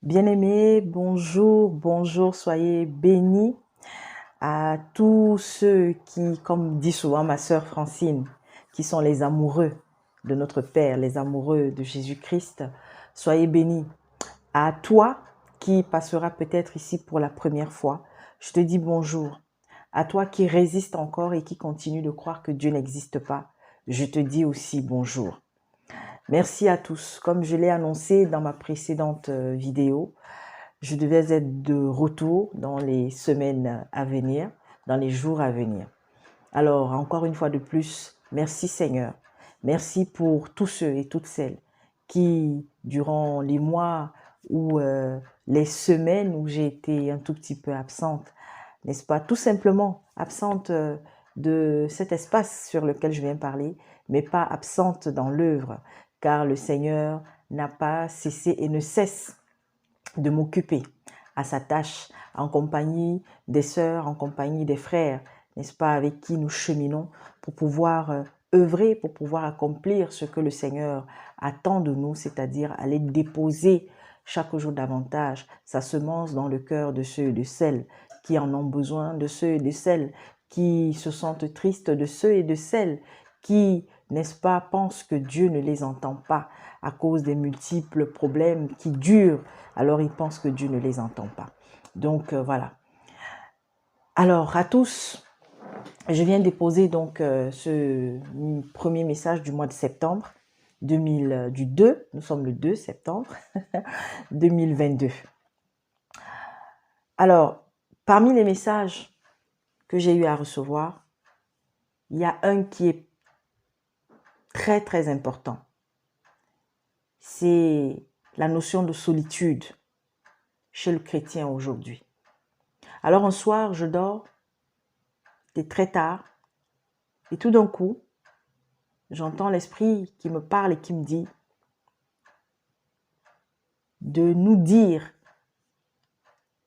Bien-aimés, bonjour, bonjour, soyez bénis à tous ceux qui, comme dit souvent ma sœur Francine, qui sont les amoureux de notre Père, les amoureux de Jésus-Christ. Soyez bénis. À toi qui passera peut-être ici pour la première fois, je te dis bonjour. À toi qui résiste encore et qui continue de croire que Dieu n'existe pas, je te dis aussi bonjour. Merci à tous. Comme je l'ai annoncé dans ma précédente vidéo, je devais être de retour dans les semaines à venir, dans les jours à venir. Alors, encore une fois de plus, merci Seigneur. Merci pour tous ceux et toutes celles qui, durant les mois ou les semaines où j'ai été un tout petit peu absente, n'est-ce pas, tout simplement absente de cet espace sur lequel je viens parler, mais pas absente dans l'œuvre, car le Seigneur n'a pas cessé et ne cesse de m'occuper à sa tâche en compagnie des sœurs, en compagnie des frères, n'est-ce pas, avec qui nous cheminons pour pouvoir œuvrer, pour pouvoir accomplir ce que le Seigneur attend de nous, c'est-à-dire aller déposer chaque jour davantage sa semence dans le cœur de ceux et de celles qui en ont besoin, de ceux et de celles qui se sentent tristes, de ceux et de celles qui, n'est-ce pas, pensent que Dieu ne les entend pas à cause des multiples problèmes qui durent. Alors ils pensent que Dieu ne les entend pas. Donc voilà. Alors à tous, je viens déposer donc ce premier message du mois de septembre du 2, nous sommes le 2 septembre 2022. Alors, parmi les messages que j'ai eu à recevoir, il y a un qui est très très important. C'est la notion de solitude chez le chrétien aujourd'hui. Alors un soir, je dors, c'était très tard, et tout d'un coup, j'entends l'esprit qui me parle et qui me dit de nous dire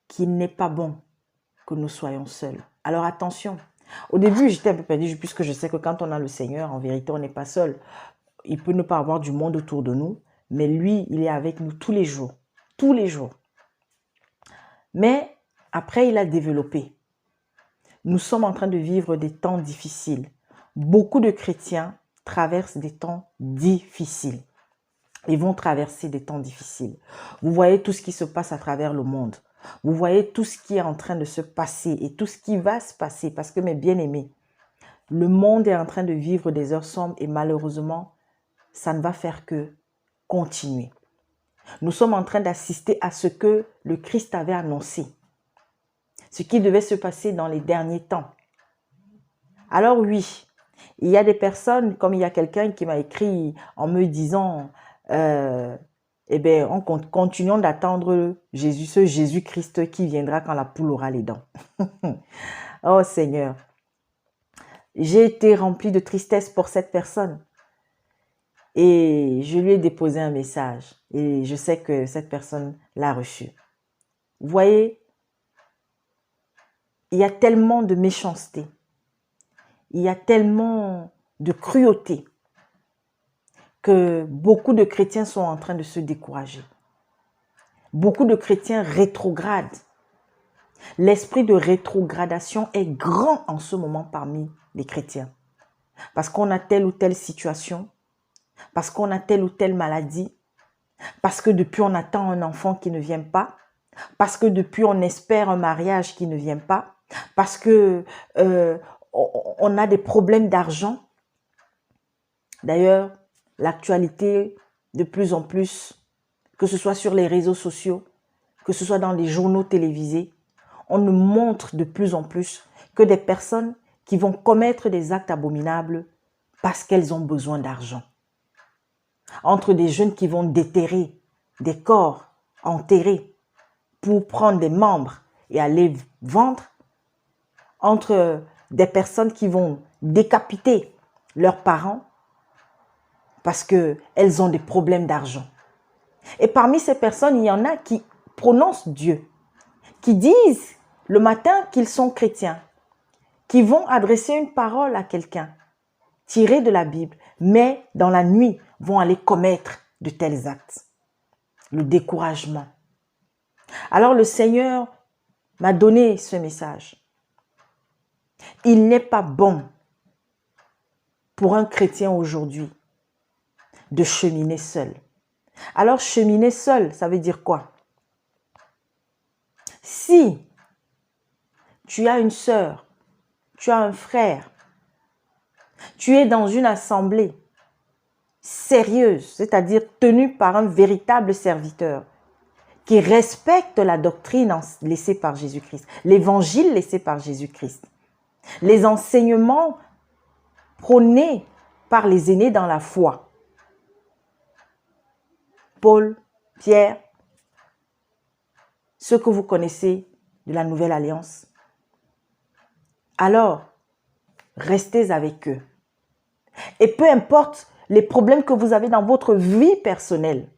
qu'il n'est pas bon que nous soyons seuls. Alors attention, au début j'étais un peu perdue puisque je sais que quand on a le Seigneur, en vérité on n'est pas seul. Il peut ne pas avoir du monde autour de nous, mais lui, il est avec nous tous les jours. Tous les jours. Mais après, il a développé. Nous sommes en train de vivre des temps difficiles. Beaucoup de chrétiens traversent des temps difficiles. Ils vont traverser des temps difficiles. Vous voyez tout ce qui se passe à travers le monde. Vous voyez tout ce qui est en train de se passer et tout ce qui va se passer. Parce que mes bien-aimés, le monde est en train de vivre des heures sombres et malheureusement, ça ne va faire que continuer. Nous sommes en train d'assister à ce que le Christ avait annoncé. Ce qui devait se passer dans les derniers temps. Alors oui, il y a des personnes, comme il y a quelqu'un qui m'a écrit en me disant, eh bien, continuons d'attendre Jésus, ce Jésus-Christ qui viendra quand la poule aura les dents. Oh Seigneur, j'ai été remplie de tristesse pour cette personne. Et je lui ai déposé un message. Et je sais que cette personne l'a reçu. Vous voyez, il y a tellement de méchanceté. Il y a tellement de cruauté que beaucoup de chrétiens sont en train de se décourager. Beaucoup de chrétiens rétrogradent. L'esprit de rétrogradation est grand en ce moment parmi les chrétiens. Parce qu'on a telle ou telle situation, parce qu'on a telle ou telle maladie, parce que depuis on attend un enfant qui ne vient pas, parce que depuis on espère un mariage qui ne vient pas, parce que on a des problèmes d'argent. D'ailleurs, l'actualité, de plus en plus, que ce soit sur les réseaux sociaux, que ce soit dans les journaux télévisés, on nous montre de plus en plus que des personnes qui vont commettre des actes abominables parce qu'elles ont besoin d'argent. Entre des jeunes qui vont déterrer des corps enterrés pour prendre des membres et aller vendre, entre des personnes qui vont décapiter leurs parents parce qu'elles ont des problèmes d'argent. Et parmi ces personnes, il y en a qui prononcent Dieu, qui disent le matin qu'ils sont chrétiens, qui vont adresser une parole à quelqu'un, tirée de la Bible, mais dans la nuit vont aller commettre de tels actes. Le découragement. Alors le Seigneur m'a donné ce message. Il n'est pas bon pour un chrétien aujourd'hui de cheminer seul. Alors cheminer seul, ça veut dire quoi? Si tu as une sœur, tu as un frère, tu es dans une assemblée sérieuse, c'est-à-dire tenue par un véritable serviteur qui respecte la doctrine laissée par Jésus-Christ, l'évangile laissé par Jésus-Christ, les enseignements prônés par les aînés dans la foi. Paul, Pierre, ceux que vous connaissez de la Nouvelle Alliance. Alors, restez avec eux. Et peu importe les problèmes que vous avez dans votre vie personnelle,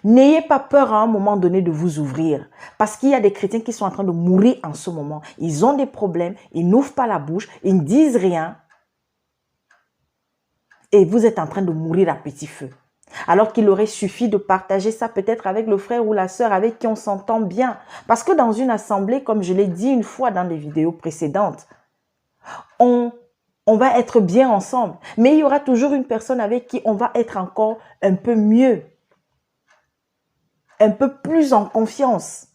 n'ayez pas peur à un moment donné de vous ouvrir. Parce qu'il y a des chrétiens qui sont en train de mourir en ce moment. Ils ont des problèmes, ils n'ouvrent pas la bouche, ils ne disent rien. Et vous êtes en train de mourir à petit feu. Alors qu'il aurait suffi de partager ça peut-être avec le frère ou la sœur avec qui on s'entend bien. Parce que dans une assemblée, comme je l'ai dit une fois dans les vidéos précédentes, on va être bien ensemble. Mais il y aura toujours une personne avec qui on va être encore un peu mieux. Un peu plus en confiance.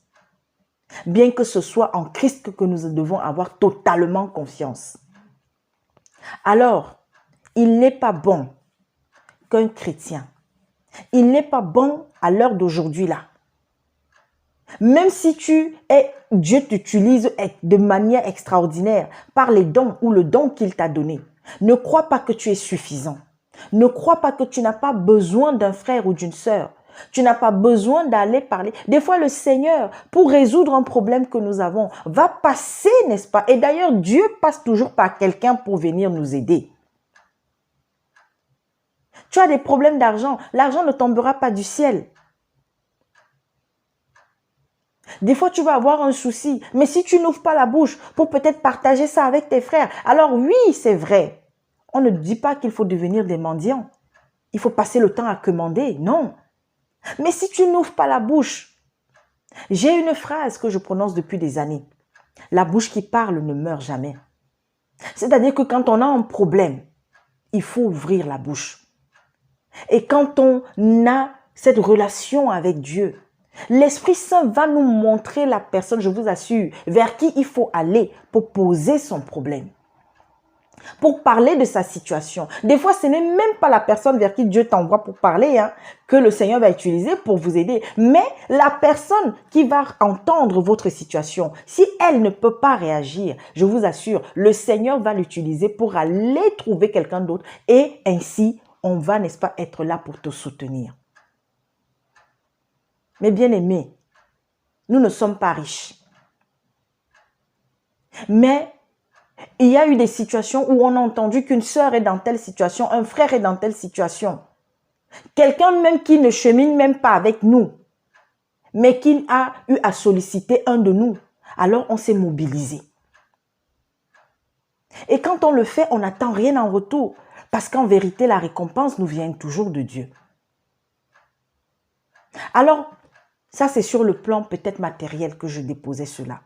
Bien que ce soit en Christ que nous devons avoir totalement confiance. Alors, il n'est pas bon qu'un chrétien, il n'est pas bon à l'heure d'aujourd'hui là. Même si Dieu t'utilise de manière extraordinaire par les dons ou le don qu'il t'a donné, ne crois pas que tu es suffisant. Ne crois pas que tu n'as pas besoin d'un frère ou d'une sœur. Tu n'as pas besoin d'aller parler. Des fois, le Seigneur, pour résoudre un problème que nous avons, va passer, n'est-ce pas? Et d'ailleurs, Dieu passe toujours par quelqu'un pour venir nous aider. Tu as des problèmes d'argent. L'argent ne tombera pas du ciel. Des fois, tu vas avoir un souci. Mais si tu n'ouvres pas la bouche pour peut-être partager ça avec tes frères, alors oui, c'est vrai. On ne dit pas qu'il faut devenir des mendiants. Il faut passer le temps à commander. Non. Mais si tu n'ouvres pas la bouche, j'ai une phrase que je prononce depuis des années. La bouche qui parle ne meurt jamais. C'est-à-dire que quand on a un problème, il faut ouvrir la bouche. Et quand on a cette relation avec Dieu, l'Esprit Saint va nous montrer la personne, je vous assure, vers qui il faut aller pour poser son problème. Pour parler de sa situation. Des fois, ce n'est même pas la personne vers qui Dieu t'envoie pour parler que le Seigneur va utiliser pour vous aider. Mais la personne qui va entendre votre situation, si elle ne peut pas réagir, je vous assure, le Seigneur va l'utiliser pour aller trouver quelqu'un d'autre. Et ainsi, on va, n'est-ce pas, être là pour te soutenir. Mais bien aimés, nous ne sommes pas riches. Mais il y a eu des situations où on a entendu qu'une sœur est dans telle situation, un frère est dans telle situation. Quelqu'un même qui ne chemine même pas avec nous, mais qui a eu à solliciter un de nous. Alors on s'est mobilisé. Et quand on le fait, on n'attend rien en retour. Parce qu'en vérité, la récompense nous vient toujours de Dieu. Alors, ça c'est sur le plan peut-être matériel que je déposais cela.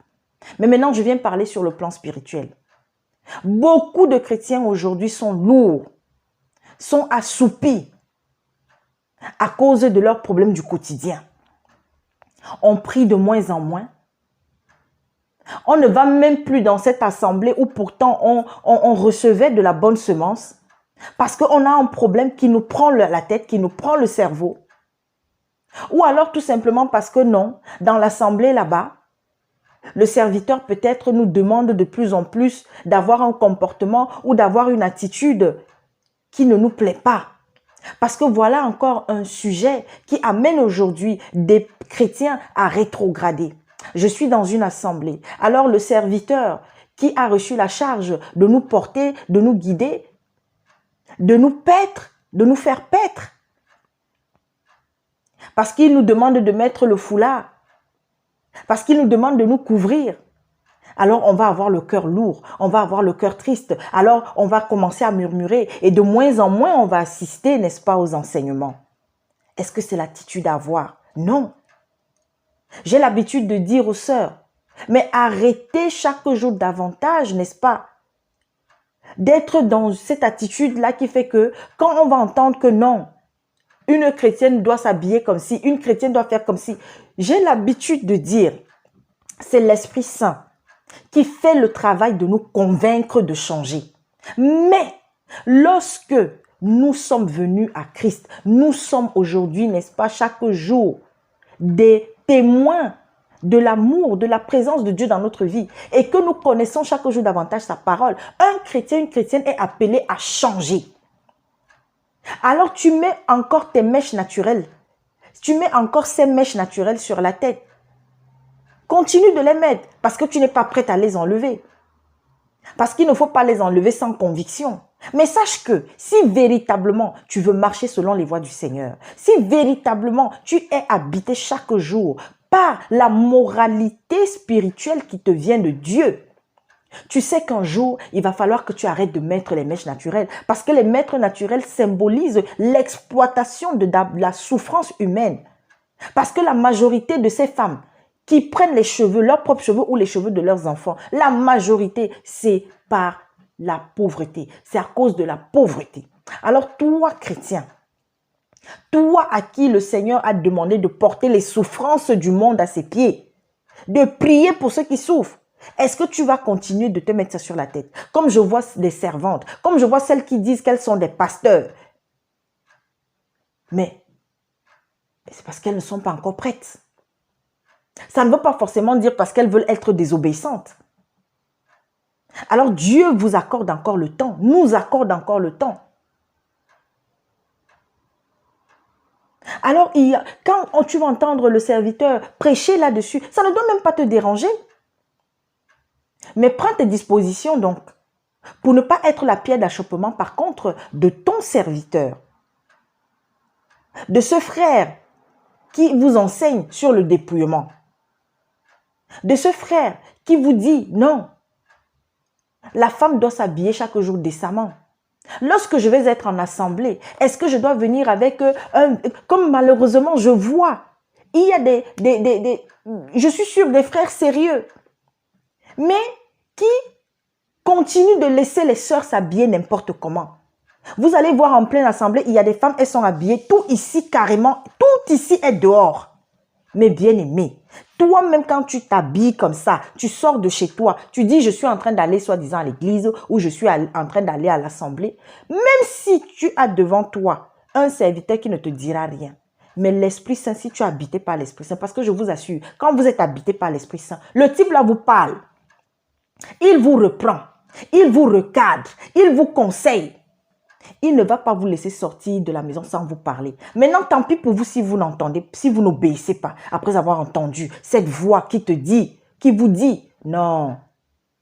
Mais maintenant, je viens parler sur le plan spirituel. Beaucoup de chrétiens aujourd'hui sont lourds, sont assoupis à cause de leurs problèmes du quotidien. On prie de moins en moins. On ne va même plus dans cette assemblée où pourtant on recevait de la bonne semence parce qu'on a un problème qui nous prend la tête, qui nous prend le cerveau. Ou alors tout simplement parce que non, dans l'assemblée là-bas, le serviteur peut-être nous demande de plus en plus d'avoir un comportement ou d'avoir une attitude qui ne nous plaît pas. Parce que voilà encore un sujet qui amène aujourd'hui des chrétiens à rétrograder. Je suis dans une assemblée. Alors le serviteur qui a reçu la charge de nous porter, de nous guider, de nous paître, de nous faire paître. Parce qu'il nous demande de mettre le foulard. Parce qu'il nous demande de nous couvrir. Alors on va avoir le cœur lourd, on va avoir le cœur triste. Alors on va commencer à murmurer et de moins en moins on va assister, n'est-ce pas, aux enseignements. Est-ce que c'est l'attitude à avoir? Non. J'ai l'habitude de dire aux sœurs, mais arrêtez chaque jour davantage, n'est-ce pas? D'être dans cette attitude-là qui fait que quand on va entendre que non, une chrétienne doit s'habiller comme si, une chrétienne doit faire comme si. J'ai l'habitude de dire, c'est l'Esprit Saint qui fait le travail de nous convaincre de changer. Mais lorsque nous sommes venus à Christ, nous sommes aujourd'hui, n'est-ce pas, chaque jour, des témoins de l'amour, de la présence de Dieu dans notre vie et que nous connaissons chaque jour davantage sa parole. Un chrétien, une chrétienne est appelé à changer. Alors tu mets encore tes mèches naturelles. Tu mets encore ces mèches naturelles sur la tête. Continue de les mettre parce que tu n'es pas prête à les enlever. Parce qu'il ne faut pas les enlever sans conviction. Mais sache que si véritablement tu veux marcher selon les voies du Seigneur, si véritablement tu es habité chaque jour par la moralité spirituelle qui te vient de Dieu, tu sais qu'un jour, il va falloir que tu arrêtes de mettre les mèches naturelles parce que les mèches naturelles symbolisent l'exploitation de la souffrance humaine. Parce que la majorité de ces femmes qui prennent les cheveux, leurs propres cheveux ou les cheveux de leurs enfants, la majorité, c'est par la pauvreté. C'est à cause de la pauvreté. Alors toi, chrétien, toi à qui le Seigneur a demandé de porter les souffrances du monde à ses pieds, de prier pour ceux qui souffrent, est-ce que tu vas continuer de te mettre ça sur la tête? Comme je vois des servantes, comme je vois celles qui disent qu'elles sont des pasteurs. Mais c'est parce qu'elles ne sont pas encore prêtes. Ça ne veut pas forcément dire parce qu'elles veulent être désobéissantes. Alors Dieu vous accorde encore le temps, nous accorde encore le temps. Alors quand tu vas entendre le serviteur prêcher là-dessus, ça ne doit même pas te déranger. Mais prends tes dispositions donc pour ne pas être la pierre d'achoppement par contre de ton serviteur, de ce frère qui vous enseigne sur le dépouillement, de ce frère qui vous dit non, la femme doit s'habiller chaque jour décemment. Lorsque je vais être en assemblée, est-ce que je dois venir avec comme malheureusement je vois, il y a je suis sûre des frères sérieux, mais qui continuent de laisser les sœurs s'habiller n'importe comment. Vous allez voir en pleine assemblée, il y a des femmes, elles sont habillées, tout ici carrément, tout ici est dehors. Mais bien aimé, toi-même quand tu t'habilles comme ça, tu sors de chez toi, tu dis je suis en train d'aller soi-disant à l'église ou je suis en train d'aller à l'assemblée, même si tu as devant toi un serviteur qui ne te dira rien, mais l'Esprit Saint, si tu es habité par l'Esprit Saint, parce que je vous assure, quand vous êtes habité par l'Esprit Saint, le type là vous parle, il vous reprend, il vous recadre, il vous conseille. Il ne va pas vous laisser sortir de la maison sans vous parler. Maintenant, tant pis pour vous si vous n'entendez, si vous n'obéissez pas, après avoir entendu cette voix qui te dit, qui vous dit, non,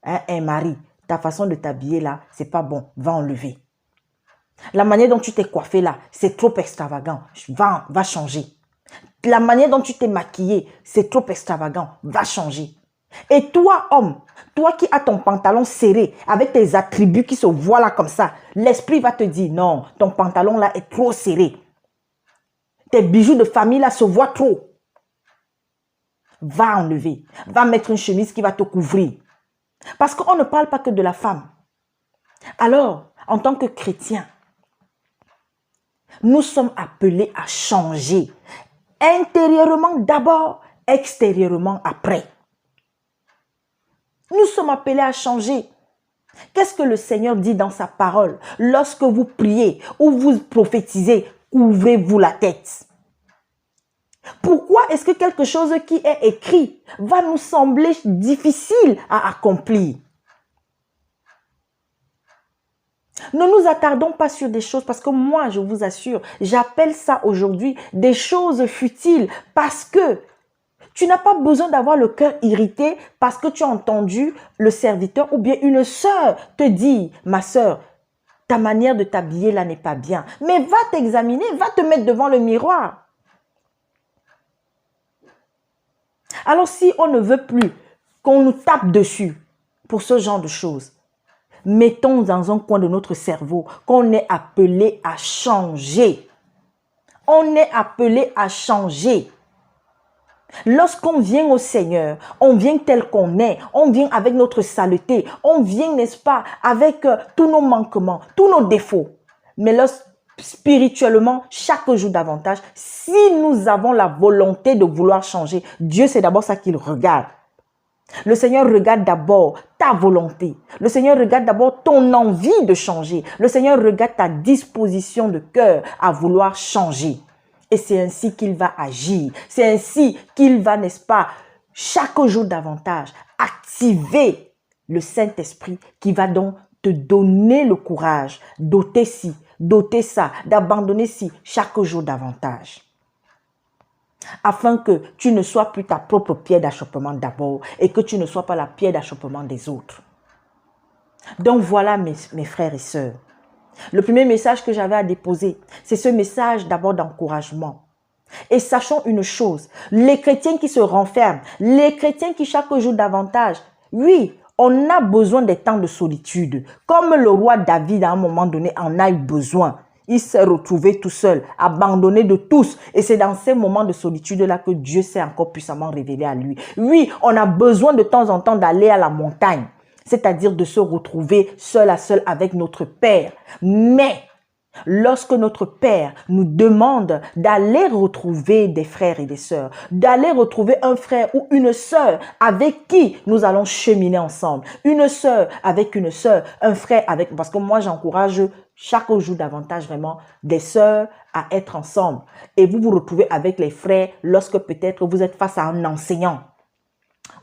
hein, Marie, ta façon de t'habiller là, c'est pas bon, va enlever. La manière dont tu t'es coiffé là, c'est trop extravagant, va changer. La manière dont tu t'es maquillé, c'est trop extravagant, va changer. Et toi, homme, toi qui as ton pantalon serré, avec tes attributs qui se voient là comme ça, l'esprit va te dire, non, ton pantalon là est trop serré. Tes bijoux de famille là se voient trop. Va enlever, va mettre une chemise qui va te couvrir. Parce qu'on ne parle pas que de la femme. Alors, en tant que chrétien, nous sommes appelés à changer. Intérieurement d'abord, extérieurement après. Nous sommes appelés à changer. Qu'est-ce que le Seigneur dit dans sa parole? Lorsque vous priez ou vous prophétisez, couvrez-vous la tête. Pourquoi est-ce que quelque chose qui est écrit va nous sembler difficile à accomplir? Ne nous attardons pas sur des choses parce que moi, je vous assure, j'appelle ça aujourd'hui des choses futiles parce que tu n'as pas besoin d'avoir le cœur irrité parce que tu as entendu le serviteur ou bien une sœur te dire, ma sœur, ta manière de t'habiller là n'est pas bien. Mais va t'examiner, va te mettre devant le miroir. Alors si on ne veut plus qu'on nous tape dessus pour ce genre de choses, mettons dans un coin de notre cerveau qu'on est appelé à changer. On est appelé à changer. Lorsqu'on vient au Seigneur, on vient tel qu'on est, on vient avec notre saleté, on vient, n'est-ce pas, avec tous nos manquements, tous nos défauts. Mais spirituellement, chaque jour davantage, si nous avons la volonté de vouloir changer, Dieu, c'est d'abord ça qu'il regarde. Le Seigneur regarde d'abord ta volonté. Le Seigneur regarde d'abord ton envie de changer. Le Seigneur regarde ta disposition de cœur à vouloir changer. Et c'est ainsi qu'il va agir. C'est ainsi qu'il va, n'est-ce pas, chaque jour davantage, activer le Saint-Esprit qui va donc te donner le courage d'ôter ci, d'ôter ça, d'abandonner ci, chaque jour davantage. Afin que tu ne sois plus ta propre pierre d'achoppement d'abord et que tu ne sois pas la pierre d'achoppement des autres. Donc voilà mes frères et sœurs. Le premier message que j'avais à déposer, c'est ce message d'abord d'encouragement. Et sachons une chose, les chrétiens qui se renferment, les chrétiens qui chaque jour davantage, oui, on a besoin des temps de solitude. Comme le roi David à un moment donné en a eu besoin. Il s'est retrouvé tout seul, abandonné de tous. Et c'est dans ces moments de solitude-là que Dieu s'est encore puissamment révélé à lui. Oui, on a besoin de temps en temps d'aller à la montagne. C'est-à-dire de se retrouver seul à seul avec notre Père. Mais lorsque notre Père nous demande d'aller retrouver des frères et des sœurs, d'aller retrouver un frère ou une sœur avec qui nous allons cheminer ensemble, une sœur avec une sœur, un frère avec... Parce que moi, j'encourage chaque jour davantage vraiment des sœurs à être ensemble. Et vous vous retrouvez avec les frères lorsque peut-être vous êtes face à un enseignant.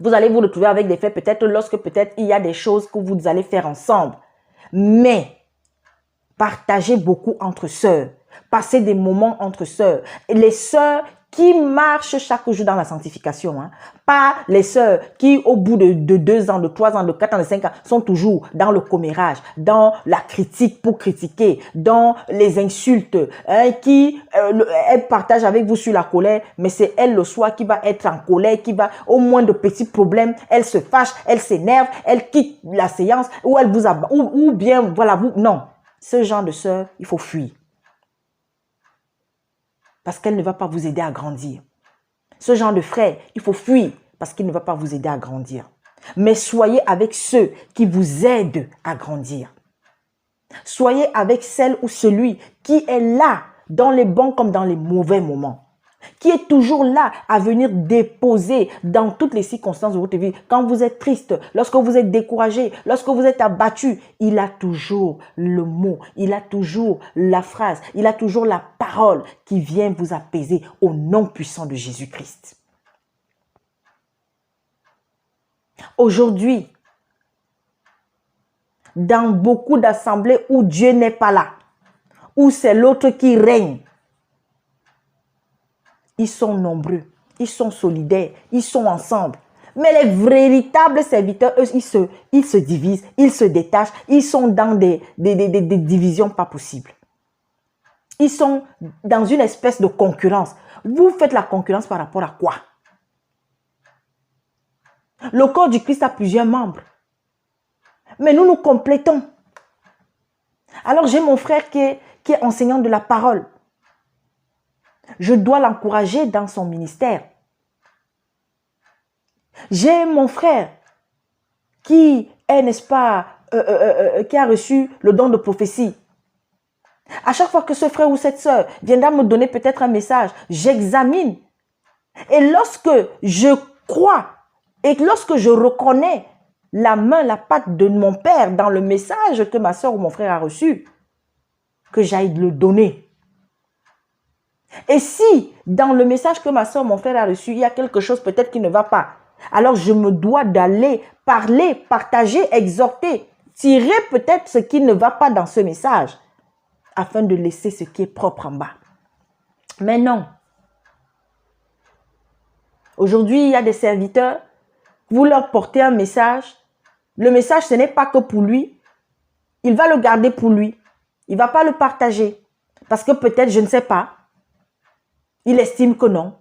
Vous allez vous retrouver avec des frères peut-être lorsque peut-être il y a des choses que vous allez faire ensemble. Mais partagez beaucoup entre sœurs. Passez des moments entre sœurs. Et les sœurs qui marchent chaque jour dans la sanctification. Hein. Pas les sœurs qui, au bout de 2 ans, de 3 ans, de 4 ans, de 5 ans, sont toujours dans le commérage, dans la critique pour critiquer, dans les insultes, hein, qui elle partage avec vous sur la colère, mais c'est elle le soir qui va être en colère, qui va, au moins de petits problèmes, elle se fâche, elle s'énerve, elle quitte la séance, ou elle vous abat, ou bien, voilà, vous, non. Ce genre de sœur, il faut fuir. Parce qu'elle ne va pas vous aider à grandir. Ce genre de frère, il faut fuir parce qu'il ne va pas vous aider à grandir. Mais soyez avec ceux qui vous aident à grandir. Soyez avec celle ou celui qui est là dans les bons comme dans les mauvais moments. Qui est toujours là à venir déposer dans toutes les circonstances de votre vie. Quand vous êtes triste, lorsque vous êtes découragé, lorsque vous êtes abattu, il a toujours le mot, il a toujours la phrase, il a toujours la parole qui vient vous apaiser au nom puissant de Jésus-Christ. Aujourd'hui, dans beaucoup d'assemblées où Dieu n'est pas là, où c'est l'autre qui règne, ils sont nombreux, ils sont solidaires, ils sont ensemble. Mais les véritables serviteurs, eux, ils se divisent, ils se détachent, ils sont dans des divisions pas possibles. Ils sont dans une espèce de concurrence. Vous faites la concurrence par rapport à quoi? Le corps du Christ a plusieurs membres. Mais nous nous complétons. Alors j'ai mon frère qui est enseignant de la parole. Je dois l'encourager dans son ministère. J'ai mon frère qui est, n'est-ce pas, qui a reçu le don de prophétie. À chaque fois que ce frère ou cette sœur viendra me donner peut-être un message, j'examine. Et lorsque je crois et lorsque je reconnais la main, la patte de mon père dans le message que ma sœur ou mon frère a reçu, que j'aille le donner. Et si dans le message que ma soeur, mon frère a reçu, il y a quelque chose peut-être qui ne va pas, alors je me dois d'aller parler, partager, exhorter, tirer peut-être ce qui ne va pas dans ce message, afin de laisser ce qui est propre en bas. Mais non. Aujourd'hui, il y a des serviteurs, vous leur portez un message. Le message, ce n'est pas que pour lui. Il va le garder pour lui. Il ne va pas le partager. Parce que peut-être, je ne sais pas, il estime que non.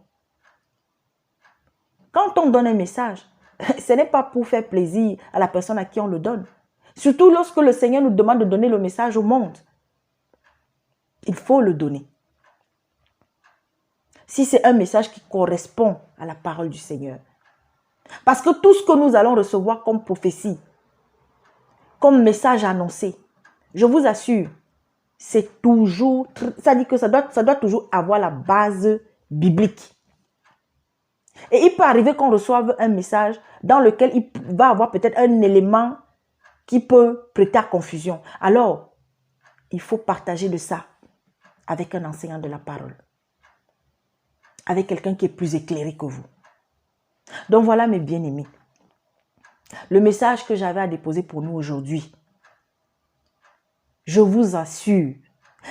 Quand on donne un message, ce n'est pas pour faire plaisir à la personne à qui on le donne. Surtout lorsque le Seigneur nous demande de donner le message au monde. Il faut le donner. si c'est un message qui correspond à la parole du Seigneur. Parce que tout ce que nous allons recevoir comme prophétie, comme message annoncé, je vous assure, c'est toujours, ça dit que ça doit toujours avoir la base biblique. Et il peut arriver qu'on reçoive un message dans lequel il va avoir peut-être un élément qui peut prêter à confusion. Alors, il faut partager de ça avec un enseignant de la parole, avec quelqu'un qui est plus éclairé que vous. Donc voilà mes bien-aimés, le message que j'avais à déposer pour nous aujourd'hui. Je vous assure,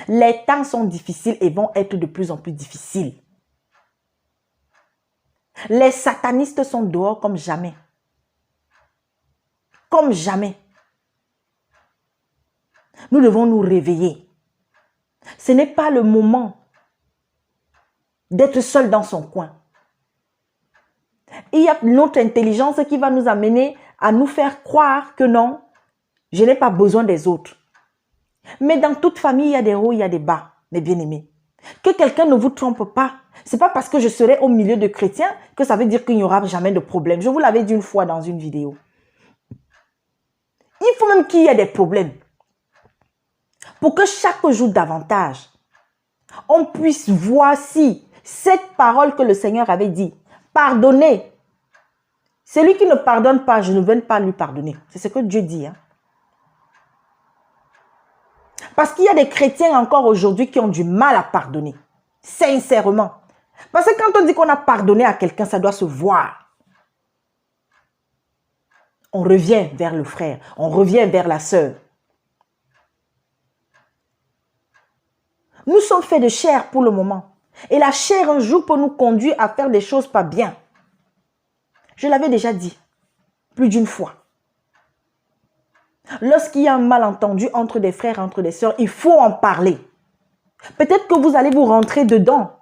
les temps sont difficiles et vont être de plus en plus difficiles. Les satanistes sont dehors comme jamais. Comme jamais. Nous devons nous réveiller. Ce n'est pas le moment d'être seul dans son coin. Il y a notre intelligence qui va nous amener à nous faire croire que non, je n'ai pas besoin des autres. Mais dans toute famille, il y a des hauts, il y a des bas, mes bien-aimés. Que quelqu'un ne vous trompe pas. Ce n'est pas parce que je serai au milieu de chrétiens que ça veut dire qu'il n'y aura jamais de problème. Je vous l'avais dit une fois dans une vidéo. Il faut même qu'il y ait des problèmes. Pour que chaque jour davantage, on puisse voir si cette parole que le Seigneur avait dit, pardonnez. Celui qui ne pardonne pas, je ne vais pas lui pardonner. C'est ce que Dieu dit. Hein? Parce qu'il y a des chrétiens encore aujourd'hui qui ont du mal à pardonner. Sincèrement. Parce que quand on dit qu'on a pardonné à quelqu'un, ça doit se voir. On revient vers le frère. On revient vers la sœur. Nous sommes faits de chair pour le moment. Et la chair un jour peut nous conduire à faire des choses pas bien. Je l'avais déjà dit plus d'une fois. Lorsqu'il y a un malentendu entre des frères, entre des sœurs, il faut en parler. Peut-être que vous allez vous rentrer dedans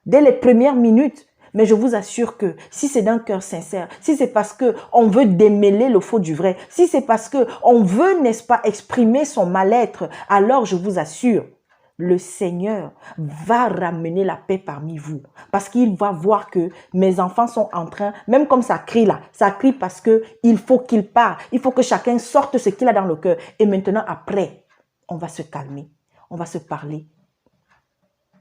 dès les premières minutes. Mais je vous assure que si c'est d'un cœur sincère, si c'est parce qu'on veut démêler le faux du vrai, si c'est parce qu'on veut, n'est-ce pas, exprimer son mal-être, alors je vous assure, le Seigneur va ramener la paix parmi vous. Parce qu'il va voir que mes enfants sont en train, même comme ça crie là, ça crie parce qu'il faut qu'il parle. Il faut que chacun sorte ce qu'il a dans le cœur. Et maintenant, après, on va se calmer. On va se parler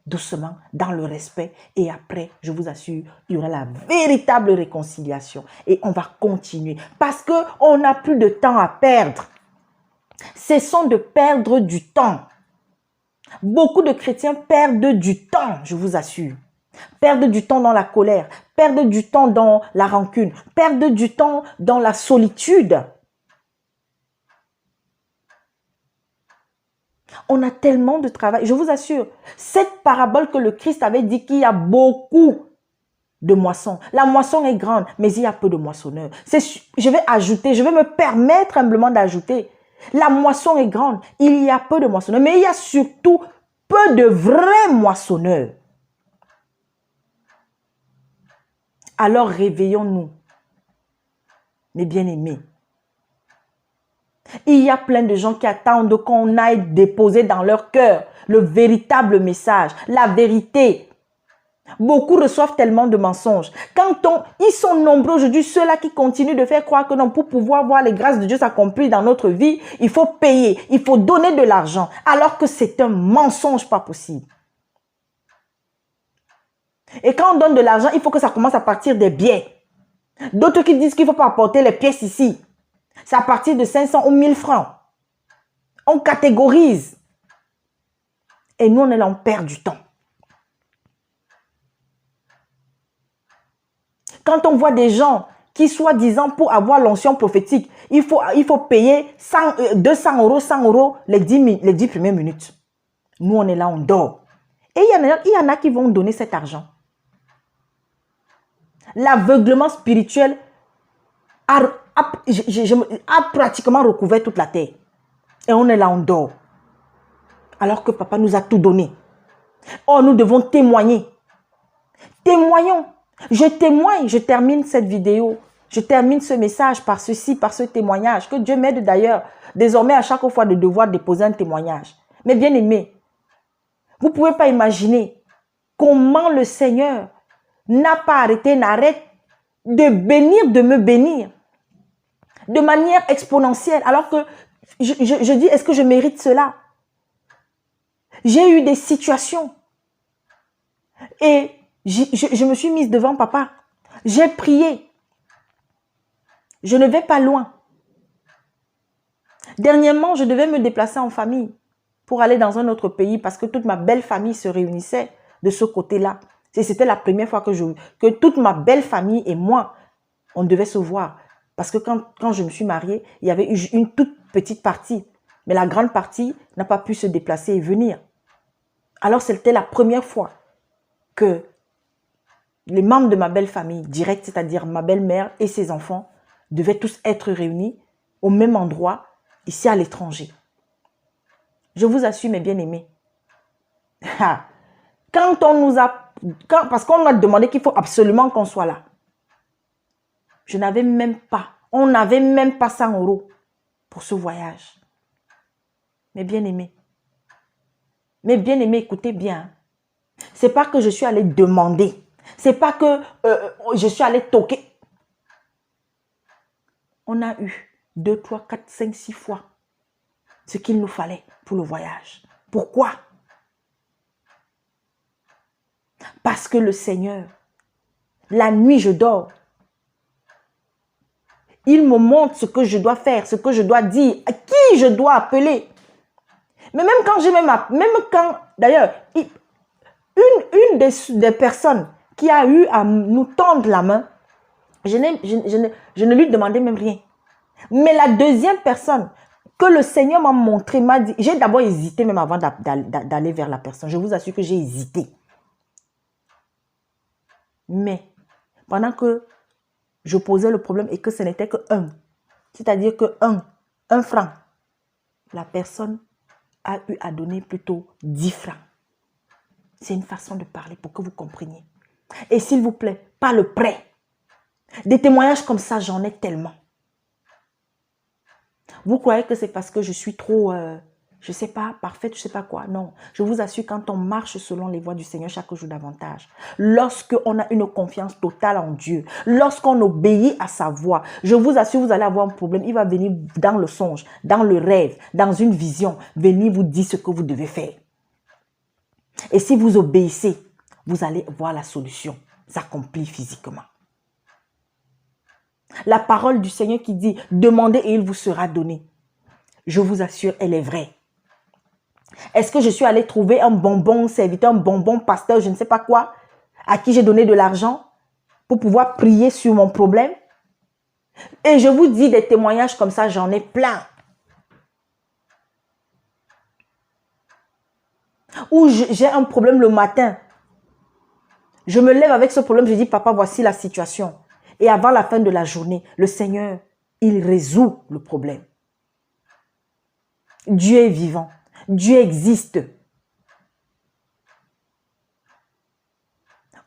doucement, dans le respect. Et après, je vous assure, il y aura la véritable réconciliation. Et on va continuer. Parce qu'on n'a plus de temps à perdre. Cessons de perdre du temps. Beaucoup de chrétiens perdent du temps, je vous assure. Perdent du temps dans la colère, perdent du temps dans la rancune, perdent du temps dans la solitude. On a tellement de travail. Je vous assure, cette parabole que le Christ avait dit qu'il y a beaucoup de moissons. La moisson est grande, mais il y a peu de moissonneurs. Je vais ajouter, je vais me permettre humblement d'ajouter. La moisson est grande, il y a peu de moissonneurs, mais il y a surtout peu de vrais moissonneurs. Alors réveillons-nous, mes bien-aimés. Il y a plein de gens qui attendent qu'on aille déposer dans leur cœur le véritable message, la vérité. Beaucoup reçoivent tellement de mensonges. Ils sont nombreux aujourd'hui, ceux-là qui continuent de faire croire que non, pour pouvoir voir les grâces de Dieu s'accomplir dans notre vie, il faut payer, il faut donner de l'argent, alors que c'est un mensonge pas possible. Et quand on donne de l'argent, il faut que ça commence à partir des biens. D'autres qui disent qu'il ne faut pas apporter les pièces ici. C'est à partir de 500 ou 1000 francs. On catégorise. Et nous, on est là, on perd du temps. Quand on voit des gens qui, soi-disant, pour avoir l'onction prophétique, il faut payer 200 euros, 100 euros les 10 premières minutes. Nous, on est là, on dort. Et il y en a qui vont donner cet argent. L'aveuglement spirituel a pratiquement recouvert toute la terre. Et on est là, on dort. Alors que papa nous a tout donné. Oh, nous devons témoigner. Témoignons. Je témoigne, je termine cette vidéo. Je termine ce message par ceci, par ce témoignage. Que Dieu m'aide d'ailleurs, désormais à chaque fois de devoir déposer un témoignage. Mais bien aimé, vous ne pouvez pas imaginer comment le Seigneur n'a pas arrêté, n'arrête de bénir, de me bénir de manière exponentielle. Alors que je dis, est-ce que je mérite cela? J'ai eu des situations et je me suis mise devant papa. J'ai prié. Je ne vais pas loin. Dernièrement, je devais me déplacer en famille pour aller dans un autre pays parce que toute ma belle famille se réunissait de ce côté-là. Et c'était la première fois que toute ma belle famille et moi, on devait se voir. Parce que quand je me suis mariée, il y avait une toute petite partie. Mais la grande partie n'a pas pu se déplacer et venir. Alors, c'était la première fois que les membres de ma belle famille directe, c'est-à-dire ma belle-mère et ses enfants, devaient tous être réunis au même endroit, ici à l'étranger. Je vous assure, mes bien-aimés, quand on nous a... parce qu'on a demandé qu'il faut absolument qu'on soit là, je n'avais même pas, on n'avait même pas 100 € pour ce voyage. Mes bien-aimés, écoutez bien. C'est pas que je suis allée demander. C'est pas que je suis allée toquer. On a eu 2, 3, 4, 5, 6 fois ce qu'il nous fallait pour le voyage. Pourquoi? Parce que le Seigneur, la nuit je dors. Il me montre ce que je dois faire, ce que je dois dire, à qui je dois appeler. Mais même quand d'ailleurs, une des personnes qui a eu à nous tendre la main, je ne lui demandais même rien. Mais la deuxième personne que le Seigneur m'a montré, m'a dit, j'ai d'abord hésité même avant d'aller vers la personne. Je vous assure que j'ai hésité. Mais pendant que je posais le problème et que ce n'était que un, c'est-à-dire que un franc, la personne a eu à donner plutôt 10 francs. C'est une façon de parler pour que vous compreniez. Et s'il vous plaît, pas le prêt. Des témoignages comme ça, j'en ai tellement. Vous croyez que c'est parce que je suis trop, je ne sais pas, parfaite, je ne sais pas quoi. Non, je vous assure, quand on marche selon les voies du Seigneur chaque jour davantage, lorsqu'on a une confiance totale en Dieu, lorsqu'on obéit à sa voix, je vous assure, vous allez avoir un problème. Il va venir dans le songe, dans le rêve, dans une vision, venir vous dire ce que vous devez faire. Et si vous obéissez, vous allez voir la solution s'accomplir physiquement. La parole du Seigneur qui dit « Demandez et il vous sera donné ». Je vous assure, elle est vraie. Est-ce que je suis allée trouver un bonbon serviteur, un bonbon pasteur, je ne sais pas quoi, à qui j'ai donné de l'argent pour pouvoir prier sur mon problème? Et je vous dis des témoignages comme ça, j'en ai plein. Où j'ai un problème le matin. Je me lève avec ce problème, je dis « Papa, voici la situation ». Et avant la fin de la journée, le Seigneur, il résout le problème. Dieu est vivant. Dieu existe.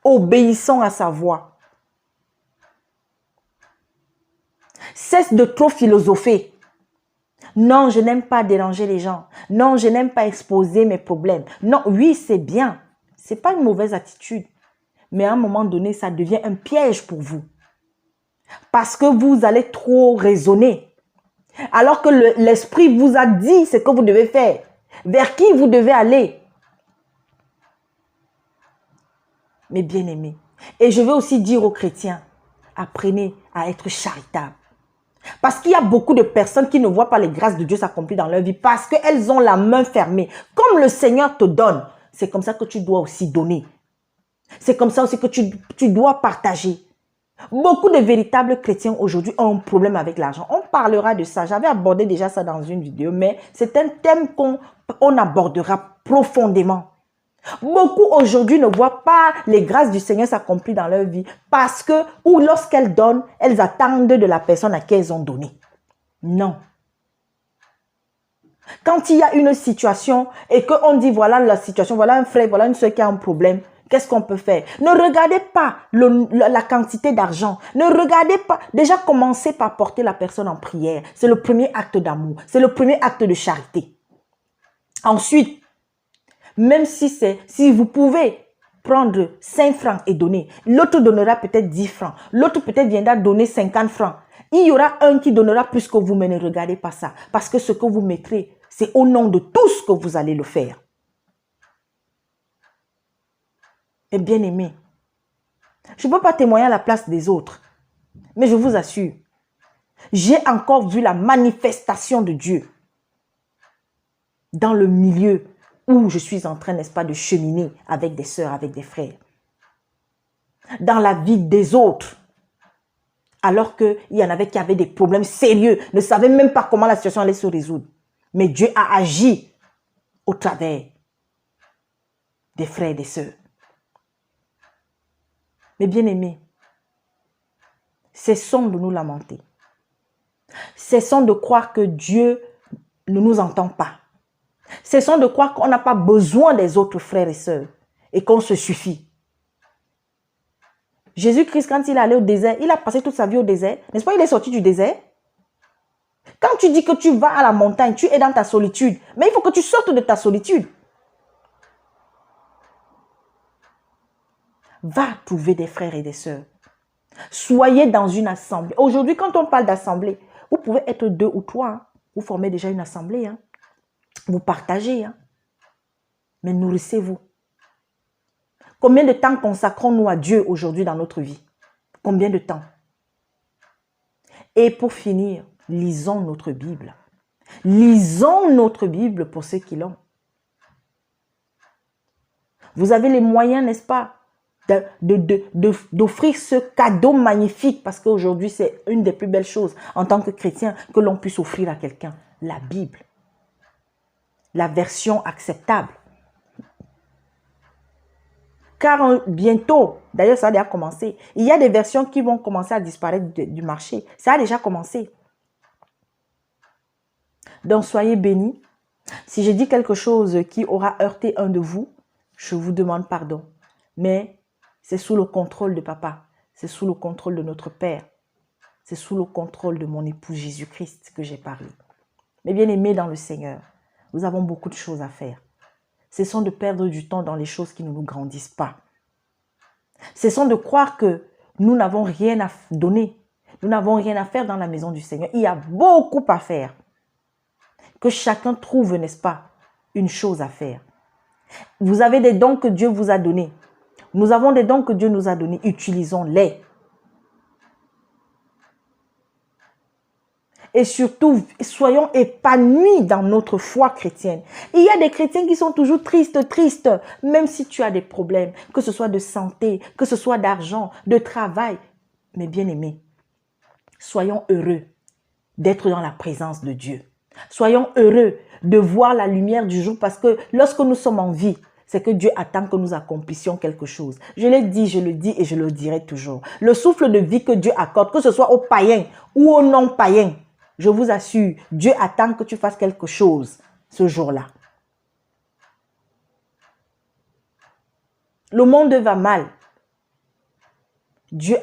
Obéissons à sa voix. Cesse de trop philosopher. Non, je n'aime pas déranger les gens. Non, je n'aime pas exposer mes problèmes. Non, oui, c'est bien. Ce n'est pas une mauvaise attitude. Mais à un moment donné, ça devient un piège pour vous. Parce que vous allez trop raisonner. Alors que l'esprit vous a dit ce que vous devez faire. Vers qui vous devez aller. Mes bien-aimés. Et je veux aussi dire aux chrétiens, apprenez à être charitables. Parce qu'il y a beaucoup de personnes qui ne voient pas les grâces de Dieu s'accomplir dans leur vie parce qu'elles ont la main fermée. Comme le Seigneur te donne, c'est comme ça que tu dois aussi donner. C'est comme ça aussi que tu dois partager. Beaucoup de véritables chrétiens aujourd'hui ont un problème avec l'argent. On parlera de ça. J'avais abordé déjà ça dans une vidéo, mais c'est un thème qu'on abordera profondément. Beaucoup aujourd'hui ne voient pas les grâces du Seigneur s'accomplir dans leur vie parce que, ou lorsqu'elles donnent, elles attendent de la personne à qui elles ont donné. Non. Quand il y a une situation et qu'on dit voilà la situation, voilà un frère, voilà une soeur qui a un problème, qu'est-ce qu'on peut faire? Ne regardez pas la quantité d'argent. Ne regardez pas. Déjà, commencez par porter la personne en prière. C'est le premier acte d'amour. C'est le premier acte de charité. Ensuite, même si vous pouvez prendre 5 francs et donner. L'autre donnera peut-être 10 francs. L'autre peut-être viendra donner 50 francs. Il y aura un qui donnera plus que vous, mais ne regardez pas ça. Parce que ce que vous mettrez, c'est au nom de tous que vous allez le faire. Et bien aimé, je ne peux pas témoigner à la place des autres. Mais je vous assure, j'ai encore vu la manifestation de Dieu dans le milieu où je suis en train, n'est-ce pas, de cheminer avec des sœurs, avec des frères. Dans la vie des autres. Alors qu'il y en avait qui avaient des problèmes sérieux, ne savaient même pas comment la situation allait se résoudre. Mais Dieu a agi au travers des frères et des sœurs. Mais bien aimés, cessons de nous lamenter. Cessons de croire que Dieu ne nous entend pas. Cessons de croire qu'on n'a pas besoin des autres frères et sœurs et qu'on se suffit. Jésus-Christ, quand il est allé au désert, il a passé toute sa vie au désert. N'est-ce pas, il est sorti du désert? Quand tu dis que tu vas à la montagne, tu es dans ta solitude. Mais il faut que tu sortes de ta solitude. Va trouver des frères et des sœurs. Soyez dans une assemblée. Aujourd'hui, quand on parle d'assemblée, vous pouvez être 2 ou 3. Hein. Vous formez déjà une assemblée. Hein. Vous partagez. Hein. Mais nourrissez-vous. Combien de temps consacrons-nous à Dieu aujourd'hui dans notre vie? Combien de temps? Et pour finir, lisons notre Bible. Lisons notre Bible pour ceux qui l'ont. Vous avez les moyens, n'est-ce pas, d'offrir ce cadeau magnifique, parce qu'aujourd'hui, c'est une des plus belles choses en tant que chrétien que l'on puisse offrir à quelqu'un. La Bible. La version acceptable. Car bientôt, d'ailleurs ça a déjà commencé, il y a des versions qui vont commencer à disparaître du marché. Ça a déjà commencé. Donc soyez bénis. Si je dis quelque chose qui aura heurté un de vous, je vous demande pardon. Mais c'est sous le contrôle de papa. C'est sous le contrôle de notre Père. C'est sous le contrôle de mon époux Jésus-Christ que j'ai parlé. Mais bien aimés dans le Seigneur, nous avons beaucoup de choses à faire. Cessons de perdre du temps dans les choses qui ne nous grandissent pas. Cessons de croire que nous n'avons rien à donner. Nous n'avons rien à faire dans la maison du Seigneur. Il y a beaucoup à faire. Que chacun trouve, n'est-ce pas, une chose à faire. Vous avez des dons que Dieu vous a donnés. Nous avons des dons que Dieu nous a donnés. Utilisons-les. Et surtout, soyons épanouis dans notre foi chrétienne. Il y a des chrétiens qui sont toujours tristes, même si tu as des problèmes, que ce soit de santé, que ce soit d'argent, de travail. Mais bien aimés, soyons heureux d'être dans la présence de Dieu. Soyons heureux de voir la lumière du jour, parce que lorsque nous sommes en vie, c'est que Dieu attend que nous accomplissions quelque chose. Je l'ai dit, je le dis et je le dirai toujours. Le souffle de vie que Dieu accorde, que ce soit aux païens ou aux non-païens, je vous assure, Dieu attend que tu fasses quelque chose ce jour-là. Le monde va mal. Dieu,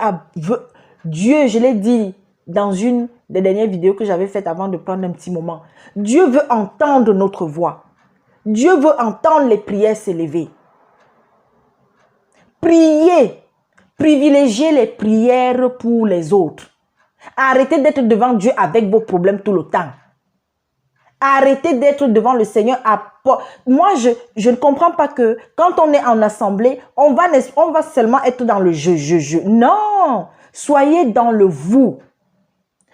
je l'ai dit dans une des dernières vidéos que j'avais faites avant de prendre un petit moment. Dieu veut entendre notre voix. Dieu veut entendre les prières s'élever. Priez. Privilégiez les prières pour les autres. Arrêtez d'être devant Dieu avec vos problèmes tout le temps. Arrêtez d'être devant le Seigneur. Moi, je ne comprends pas que quand on est en assemblée, on va seulement être dans le je. Non, soyez dans le vous.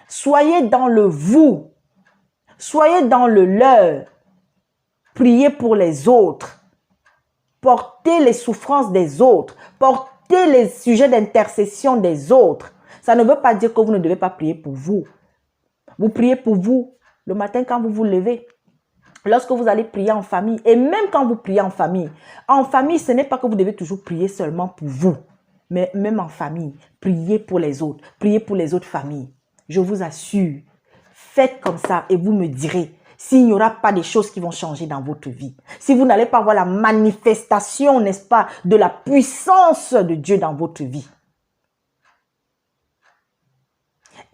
Soyez dans le vous. Soyez dans le leur. Priez pour les autres. Portez les souffrances des autres. Portez les sujets d'intercession des autres. Ça ne veut pas dire que vous ne devez pas prier pour vous. Vous priez pour vous le matin quand vous vous levez. Lorsque vous allez prier en famille. Et même quand vous priez en famille, ce n'est pas que vous devez toujours prier seulement pour vous. Mais même en famille, priez pour les autres. Priez pour les autres familles. Je vous assure, faites comme ça et vous me direz s'il n'y aura pas des choses qui vont changer dans votre vie. Si vous n'allez pas voir la manifestation, n'est-ce pas, de la puissance de Dieu dans votre vie.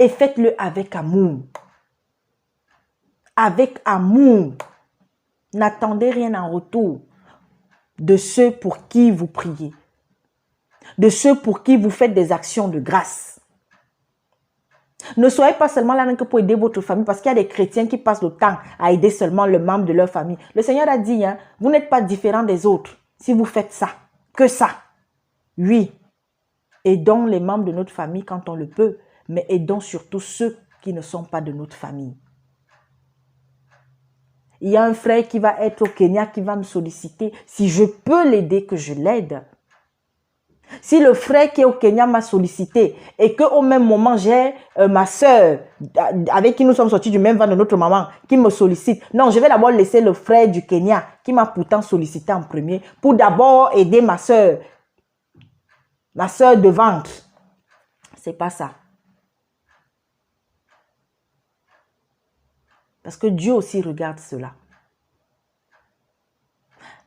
Et faites-le avec amour. Avec amour. N'attendez rien en retour de ceux pour qui vous priez. de ceux pour qui vous faites des actions de grâce. Ne soyez pas seulement là que pour aider votre famille, parce qu'il y a des chrétiens qui passent le temps à aider seulement le membre de leur famille. Le Seigneur a dit, hein, vous n'êtes pas différents des autres si vous faites ça, que ça. Oui, aidons les membres de notre famille quand on le peut, mais aidons surtout ceux qui ne sont pas de notre famille. Il y a un frère qui va être au Kenya qui va me solliciter. Si je peux l'aider, que je l'aide. Si le frère qui est au Kenya m'a sollicité et qu'au même moment, j'ai ma soeur avec qui nous sommes sortis du même ventre de notre maman qui me sollicite. Non, je vais d'abord laisser le frère du Kenya qui m'a pourtant sollicité en premier pour d'abord aider ma soeur de ventre. C'est pas ça. Parce que Dieu aussi regarde cela.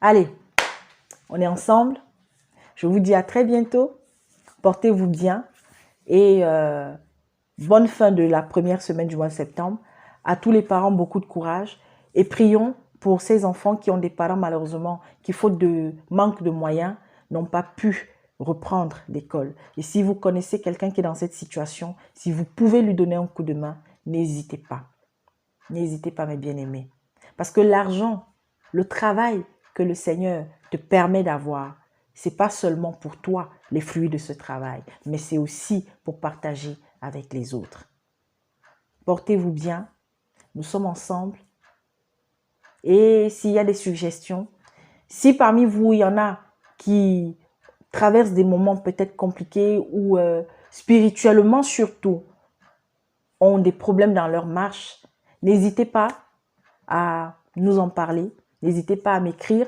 Allez, on est ensemble. Je vous dis à très bientôt. Portez-vous bien et bonne fin de la première semaine du mois de septembre. À tous les parents, beaucoup de courage et prions pour ces enfants qui ont des parents malheureusement qui, faute de manque de moyens, n'ont pas pu reprendre l'école. Et si vous connaissez quelqu'un qui est dans cette situation, si vous pouvez lui donner un coup de main, n'hésitez pas. N'hésitez pas, mes bien-aimés. Parce que l'argent, le travail que le Seigneur te permet d'avoir, ce n'est pas seulement pour toi les fruits de ce travail, mais c'est aussi pour partager avec les autres. Portez-vous bien, nous sommes ensemble. Et s'il y a des suggestions, si parmi vous, il y en a qui traversent des moments peut-être compliqués ou spirituellement surtout, ont des problèmes dans leur marche, n'hésitez pas à nous en parler, n'hésitez pas à m'écrire.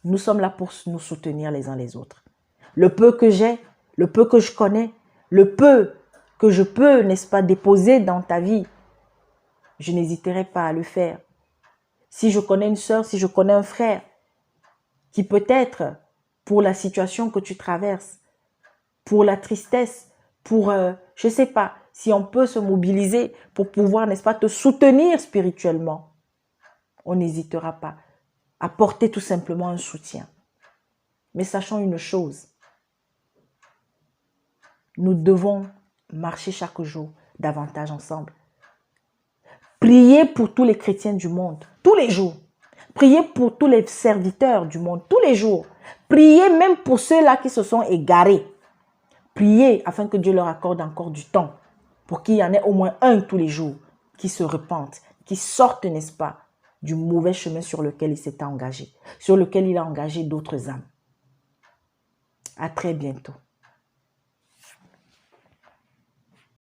Nous sommes là pour nous soutenir les uns les autres. Le peu que j'ai, le peu que je connais, le peu que je peux, n'est-ce pas, déposer dans ta vie, je n'hésiterai pas à le faire. Si je connais une sœur, si je connais un frère, qui peut-être, pour la situation que tu traverses, pour la tristesse, pour, je ne sais pas, si on peut se mobiliser pour pouvoir, n'est-ce pas, te soutenir spirituellement, on n'hésitera pas. Apporter tout simplement un soutien. Mais sachons une chose, nous devons marcher chaque jour davantage ensemble. Priez pour tous les chrétiens du monde, tous les jours. Priez pour tous les serviteurs du monde, tous les jours. Priez même pour ceux-là qui se sont égarés. Priez afin que Dieu leur accorde encore du temps pour qu'il y en ait au moins un tous les jours qui se repentent, qui sortent, n'est-ce pas, du mauvais chemin sur lequel il s'est engagé, sur lequel il a engagé d'autres âmes. À très bientôt.